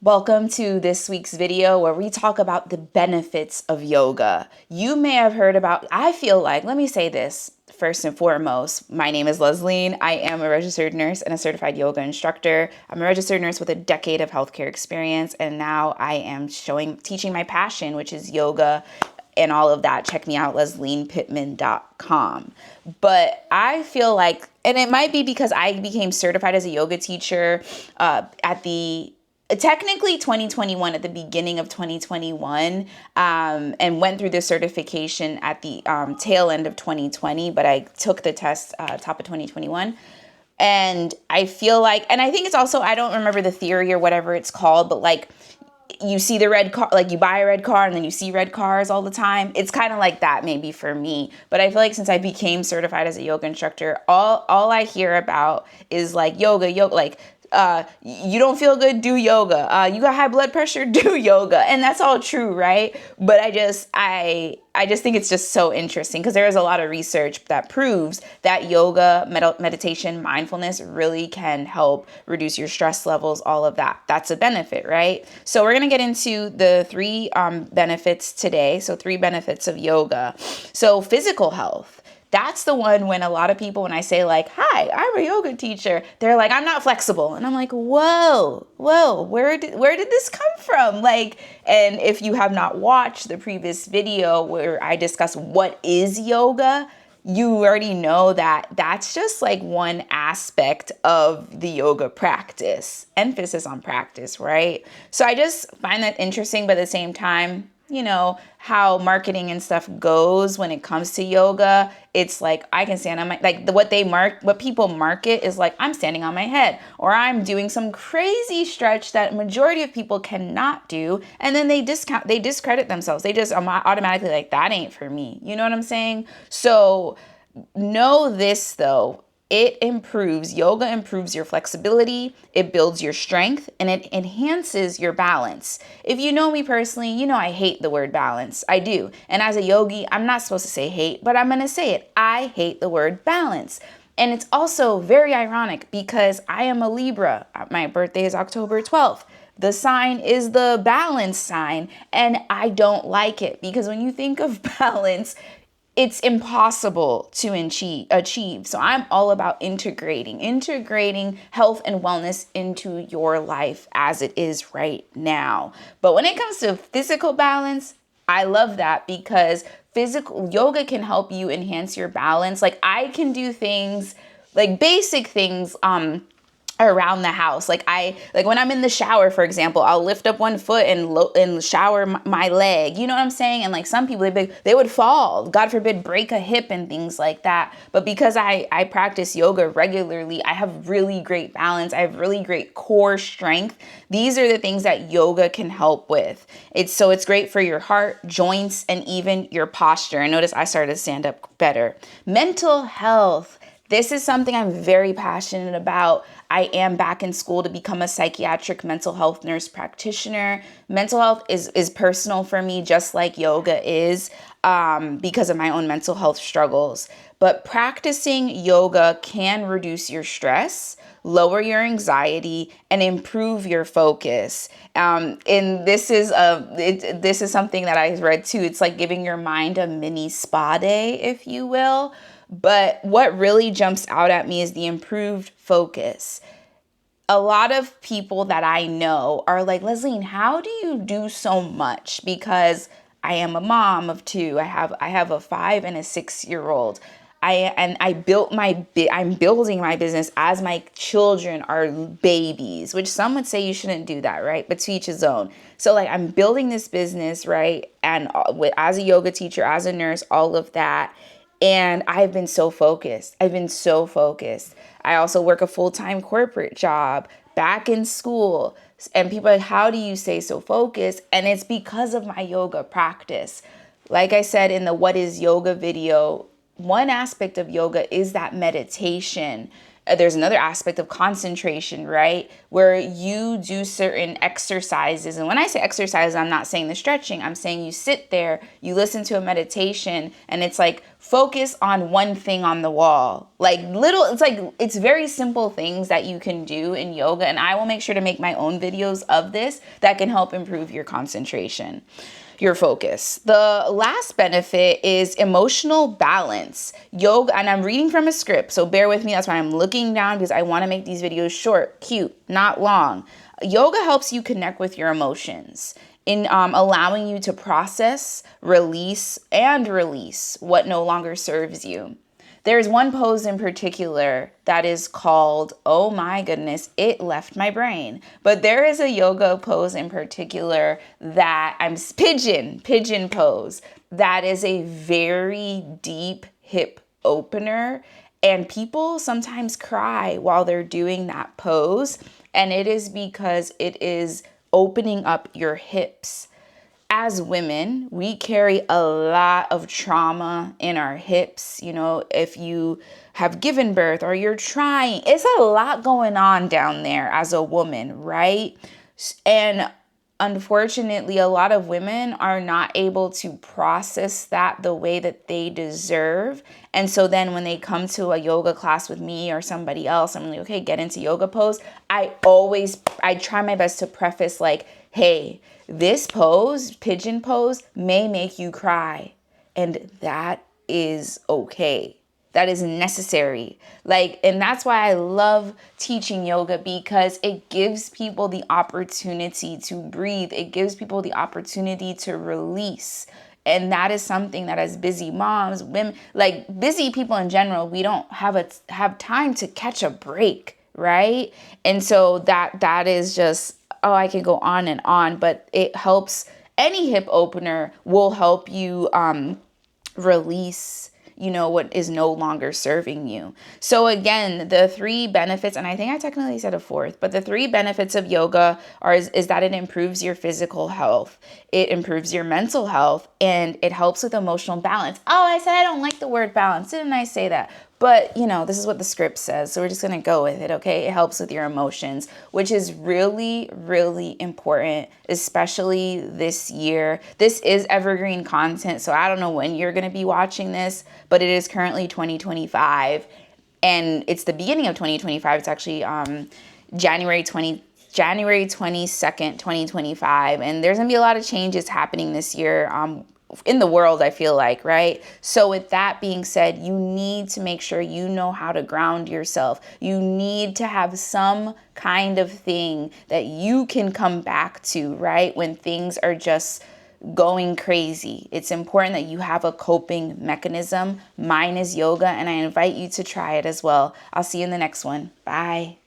Welcome to this week's video where we talk about the benefits of yoga. You may have heard about, I feel like, let me say this first and foremost. My name is Lesline. I am a registered nurse and a certified yoga instructor. I'm a registered nurse with a decade of healthcare experience, and now I am teaching my passion, which is yoga and all of that. Check me out, leslinepittman.com. But I feel like, and it might be because I became certified as a yoga teacher technically 2021, at the beginning of 2021, and went through the certification at the tail end of 2020, but I took the test top of 2021. And I feel like, and I think it's also, I don't remember the theory or whatever it's called, but like you see the red car, like you buy a red car and then you see red cars all the time. It's kind of like that maybe for me. But I feel like since I became certified as a yoga instructor, all I hear about is like yoga, like you don't feel good, do yoga. You got high blood pressure, do yoga. And that's all true, right? But I just think it's just so interesting because there is a lot of research that proves that yoga, meditation, mindfulness really can help reduce your stress levels, all of that. That's a benefit, right? So we're going to get into the three benefits today. So 3 benefits of yoga. So physical health. That's the one when a lot of people, when I say like, hi, I'm a yoga teacher, they're like, I'm not flexible. And I'm like, whoa, where did this come from? Like, and if you have not watched the previous video where I discuss what is yoga, you already know that that's just like one aspect of the yoga practice, emphasis on practice, right? So I just find that interesting, but at the same time, you know, how marketing and stuff goes when it comes to yoga. It's like, I can stand on my, like what people market is like, I'm standing on my head, or I'm doing some crazy stretch that majority of people cannot do. And then they discredit themselves. They just automatically like, that ain't for me. You know what I'm saying? So know this though. Yoga improves your flexibility, it builds your strength, and it enhances your balance. If you know me personally, you know I hate the word balance. I do. And as a yogi, I'm not supposed to say hate, but I'm going to say it. I hate the word balance. And it's also very ironic because I am a Libra. My birthday is October 12th. The sign is the balance sign, and I don't like it because when you think of balance, it's impossible to achieve. So I'm all about integrating health and wellness into your life as it is right now. But when it comes to physical balance, I love that because physical yoga can help you enhance your balance. Like I can do things like basic things around the house. Like when I'm in the shower, for example, I'll lift up one foot and shower my leg. You know what I'm saying? And like some people, they would fall, God forbid, break a hip and things like that. But because I practice yoga regularly, I have really great balance. I have really great core strength. These are the things that yoga can help with. It's great for your heart, joints, and even your posture. And notice I started to stand up better. Mental health. This is something I'm very passionate about. I am back in school to become a psychiatric mental health nurse practitioner. Mental health is personal for me, just like yoga is, because of my own mental health struggles. But practicing yoga can reduce your stress, lower your anxiety, and improve your focus. And this is something that I read too. It's like giving your mind a mini spa day, if you will. But what really jumps out at me is the improved focus. A lot of people that I know are like, Lesline, how do you do so much? Because I am a mom of 2. I have a 5 and a 6-year-old. I'm building my business as my children are babies, which some would say you shouldn't do that, right? But to each his own. So like I'm building this business, right? And as a yoga teacher, as a nurse, all of that. And I've been so focused. I also work a full-time corporate job, back in school. And people are like, how do you stay so focused? And it's because of my yoga practice. Like I said in the What is Yoga video, one aspect of yoga is that meditation. there's another aspect of concentration, right? Where you do certain exercises. And when I say exercises, I'm not saying the stretching. I'm saying you sit there, you listen to a meditation, and it's like focus on one thing on the wall. Like it's very simple things that you can do in yoga. And I will make sure to make my own videos of this that can help improve your concentration, your focus. The last benefit is emotional balance. Yoga, and I'm reading from a script, so bear with me. That's why I'm looking down, because I want to make these videos short, cute, not long. Yoga helps you connect with your emotions in allowing you to process, release what no longer serves you. There's one pose in particular that is called, oh my goodness, it left my brain. But there is a yoga pose in particular that pigeon pose. That is a very deep hip opener. And people sometimes cry while they're doing that pose. And it is because it is opening up your hips. As women, we carry a lot of trauma in our hips. You know, if you have given birth or you're trying, it's a lot going on down there as a woman, right? And unfortunately, a lot of women are not able to process that the way that they deserve. And so then when they come to a yoga class with me or somebody else, I'm like, okay, get into yoga pose. I try my best to preface like, hey, this pose, pigeon pose, may make you cry. And that is okay. That is necessary. And that's why I love teaching yoga, because it gives people the opportunity to breathe. It gives people the opportunity to release. And that is something that, as busy moms, women, busy people in general, we don't have time to catch a break, right? And so that is just, I could go on and on, but it helps. Any hip opener will help you release, what is no longer serving you. So again, the three benefits, and I think I technically said a fourth, but the three benefits of yoga is that it improves your physical health, it improves your mental health, and it helps with emotional balance. Oh, I said I don't like the word balance. Didn't I say that? But, this is what the script says, so we're just going to go with it, okay? It helps with your emotions, which is really, really important, especially this year. This is evergreen content, so I don't know when you're going to be watching this, but it is currently 2025, and it's the beginning of 2025. It's actually January 22nd, 2025, and there's going to be a lot of changes happening this year in the world, I feel like, right? So with that being said, you need to make sure you know how to ground yourself. You need to have some kind of thing that you can come back to, right? When things are just going crazy. It's important that you have a coping mechanism. Mine is yoga, and I invite you to try it as well. I'll see you in the next one. Bye.